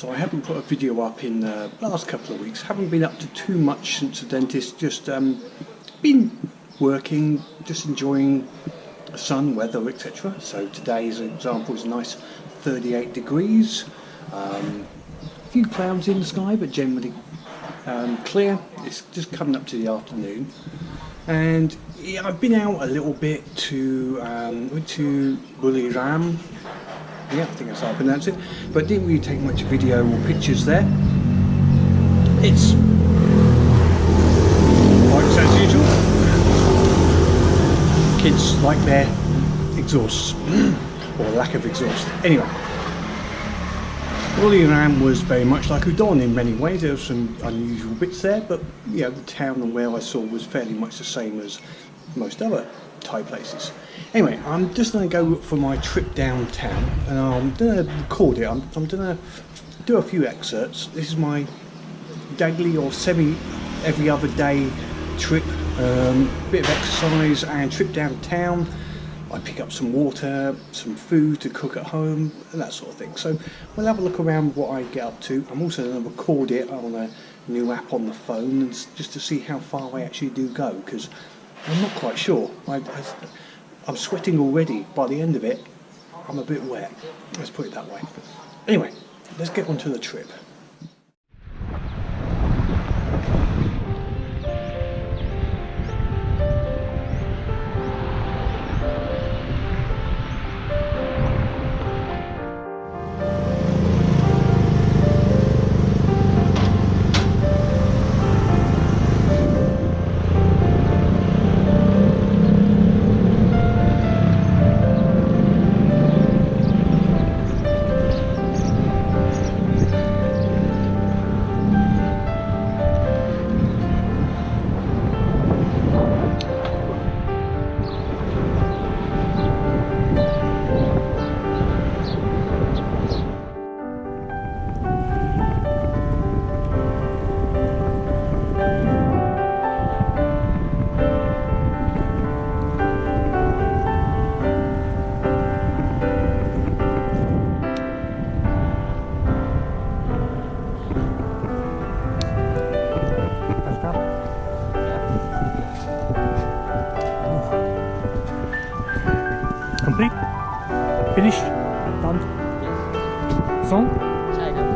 So I haven't put a video up in the last couple of weeks. Haven't been up to too much since the dentist. Just been working, just enjoying the sun, weather, etc. So today, as an example, is a nice 38 degrees. A few clouds in the sky, but generally clear. It's just coming up to the afternoon, and yeah, I've been out a little bit to went to Buriram. Yeah, I think that's how I pronounce it, but didn't really take much video or pictures there. It's like as usual. Kids like their exhaust or lack of exhaust. Anyway, Buriram was very much like Udon in many ways. There were some unusual bits there, but yeah, the town and where I saw was fairly much the same as most other Thai places. Anyway, I'm just going to go for my trip downtown, and I'm going to record it. I'm going to do a few excerpts. This is my daily or semi every other day trip, bit of exercise and trip downtown. I pick up some water, some food to cook at home, and that sort of thing. So we'll have a look around what I get up to. I'm also going to record it on a new app on the phone, and just to see how far I actually do go, because I'm not quite sure. I'm sweating already. By the end of it, I'm a bit wet. Let's put it that way. Anyway, let's get on to the trip. Complete? Finished? Done? Song? ใช่ครับ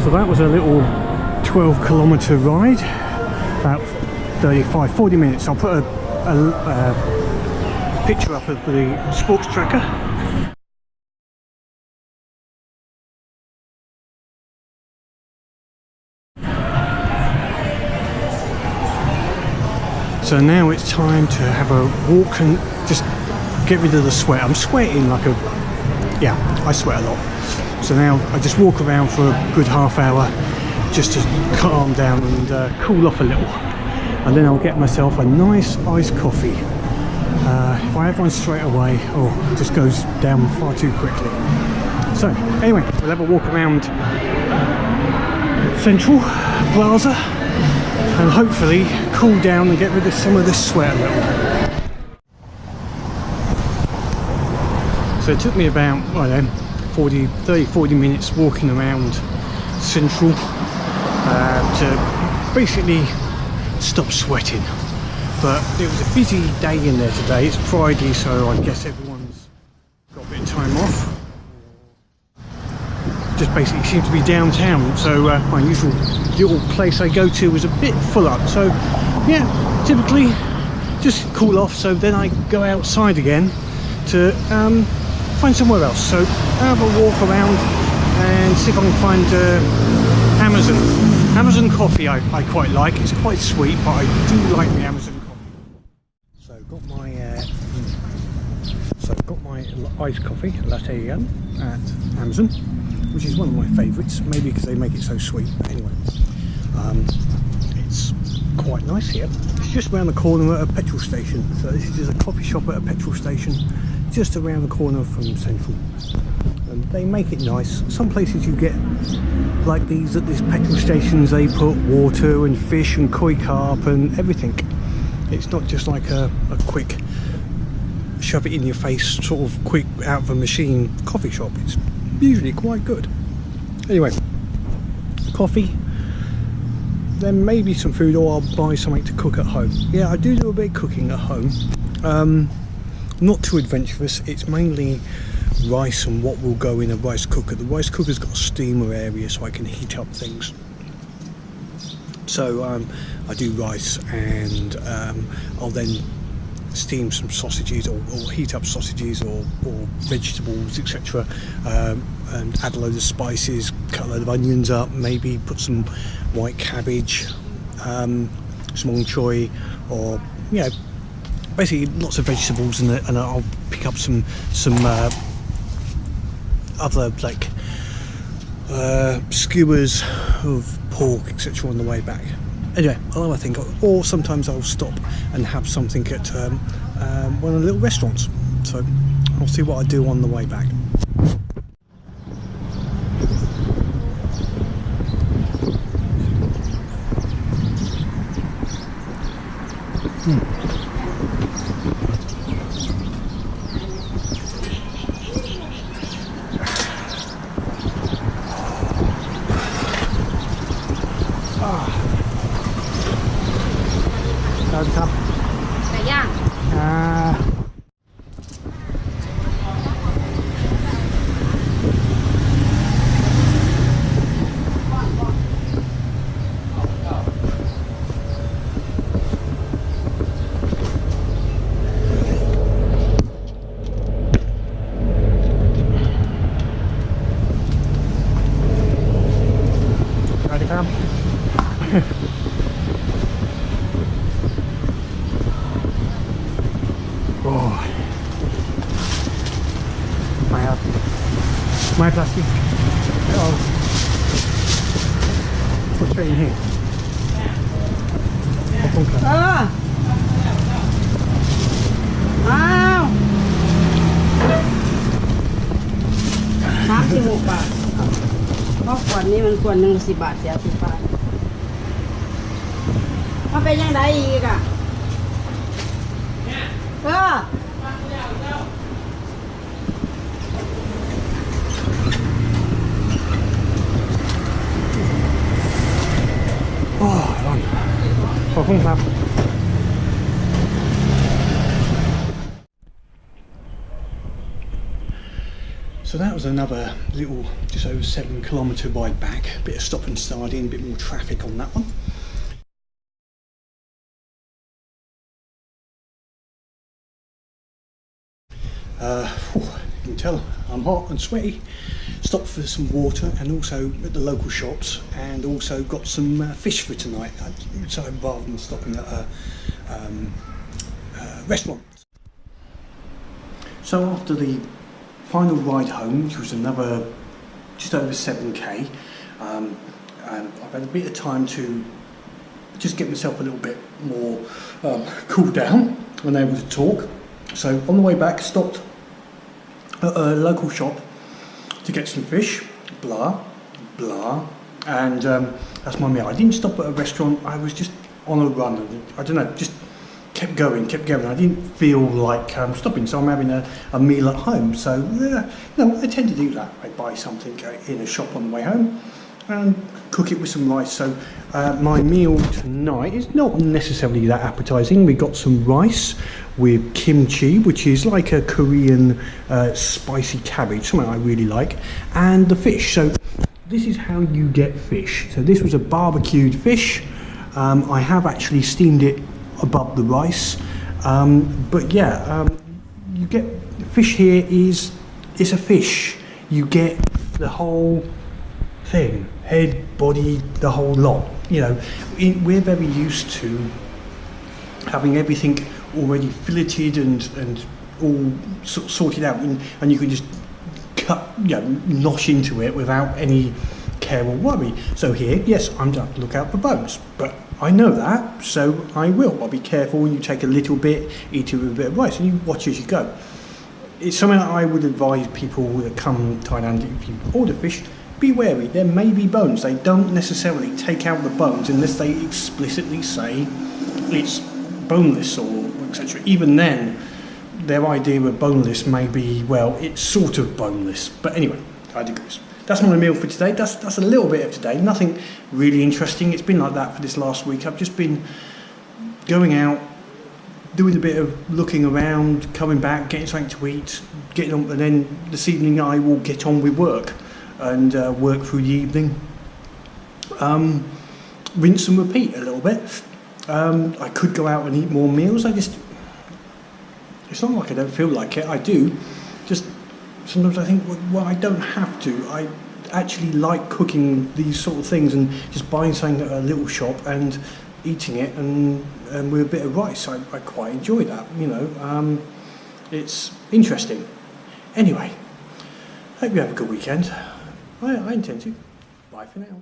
So that was a little 12-kilometre ride, about 40 minutes. I'll put a picture up of the sports tracker. So now it's time to have a walk and just get rid of the sweat. I'm sweating like a, yeah, I sweat a lot. So now I just walk around for a good half hour just to calm down and cool off a little. And then I'll get myself a nice iced coffee. If I have one straight away, oh, it just goes down far too quickly. So anyway, we'll have a walk around Central Plaza and hopefully cool down and get rid of some of this sweat a little. So it took me about, I don't know, 30-40 minutes walking around Central to basically stop sweating. But it was a busy day in there today. It's Friday, so I guess everyone's got a bit of time off. Just basically seems to be downtown, so my usual little place I go to was a bit full up. So yeah, typically just cool off, so then I go outside again to find somewhere else. So have a walk around and see if I can find Amazon coffee. I quite like. It's quite sweet, but I do like the Amazon coffee. So got my iced coffee latte at Amazon, which is one of my favourites, maybe because they make it so sweet. But anyway, it's quite nice here. It's just around the corner at a petrol station. So this is just a coffee shop at a petrol station, just around the corner from Central. And they make it nice. Some places you get like these at these petrol stations, they put water and fish and koi carp and everything. It's not just like a quick shove it in your face sort of quick out of a machine coffee shop. It's usually quite good. Anyway, coffee, then maybe some food, or I'll buy something to cook at home. Yeah, I do a bit of cooking at home. Not too adventurous. It's mainly rice and what will go in a rice cooker. The rice cooker's got a steamer area so I can heat up things. So I do rice and I'll then steam some sausages or heat up sausages or vegetables, etc. And add a load of spices, cut a load of onions up, maybe put some white cabbage, some ong choy, or you know, basically lots of vegetables, and I'll pick up some other like skewers of pork, etc. on the way back. Anyway, I'll have a think, or sometimes I'll stop and have something at one of the little restaurants. So I'll see what I do on the way back. My plastic. Oh. What's right in here? Ah! Wow! 36 บาทเพราะขวดนี้มันขวดหนึ่ง10 บาทเสีย10 บาทมันเป็นยังไงอีกอ่ะขอบคุณครับ So that was another little, just over 7-kilometre ride back. A bit of stop and starting, a bit more traffic on that one. You can tell I'm hot and sweaty. Stopped for some water and also at the local shops, and also got some fish for tonight. So rather than stopping at restaurant. So after the final ride home, which was another just over 7k, and I've had a bit of time to just get myself a little bit more cooled down and able to talk. So on the way back, stopped at a local shop to get some fish, blah, blah, and that's my meal. I didn't stop at a restaurant, I was just on a run, and I don't know, just kept going. I didn't feel like stopping, so I'm having a meal at home. So no, I tend to do that. I buy something in a shop on the way home and cook it with some rice. So my meal tonight is not necessarily that appetizing. We got some rice with kimchi, which is like a Korean spicy cabbage, something I really like, and the fish. So this is how you get fish. So this was a barbecued fish. I have actually steamed it above the rice, but yeah, you get fish here is a fish. You get the whole thing, head, body, the whole lot. You know, we're very used to having everything already filleted and all sorted out, and you can just cut, nosh into it without any care or worry. So here, yes, I'm going to look out for bones, but I know that, so I will. I'll be careful when you take a little bit, eat it with a bit of rice, and you watch as you go. It's something that I would advise people that come to Thailand, if you order fish, be wary. There may be bones. They don't necessarily take out the bones unless they explicitly say it's boneless or etc. Even then, their idea of boneless may be, well, it's sort of boneless. But anyway, I digress. That's my meal for today. That's a little bit of today. Nothing really interesting. It's been like that for this last week. I've just been going out, doing a bit of looking around, coming back, getting something to eat, getting on, and then this evening I will get on with work and work through the evening. Rinse and repeat a little bit. I could go out and eat more meals. It's not like I don't feel like it. I do. Just sometimes I think, well, I don't have to. I actually like cooking these sort of things and just buying something at a little shop and eating it and with a bit of rice. I quite enjoy that, it's interesting. Anyway, hope you have a good weekend. I intend to. Bye for now.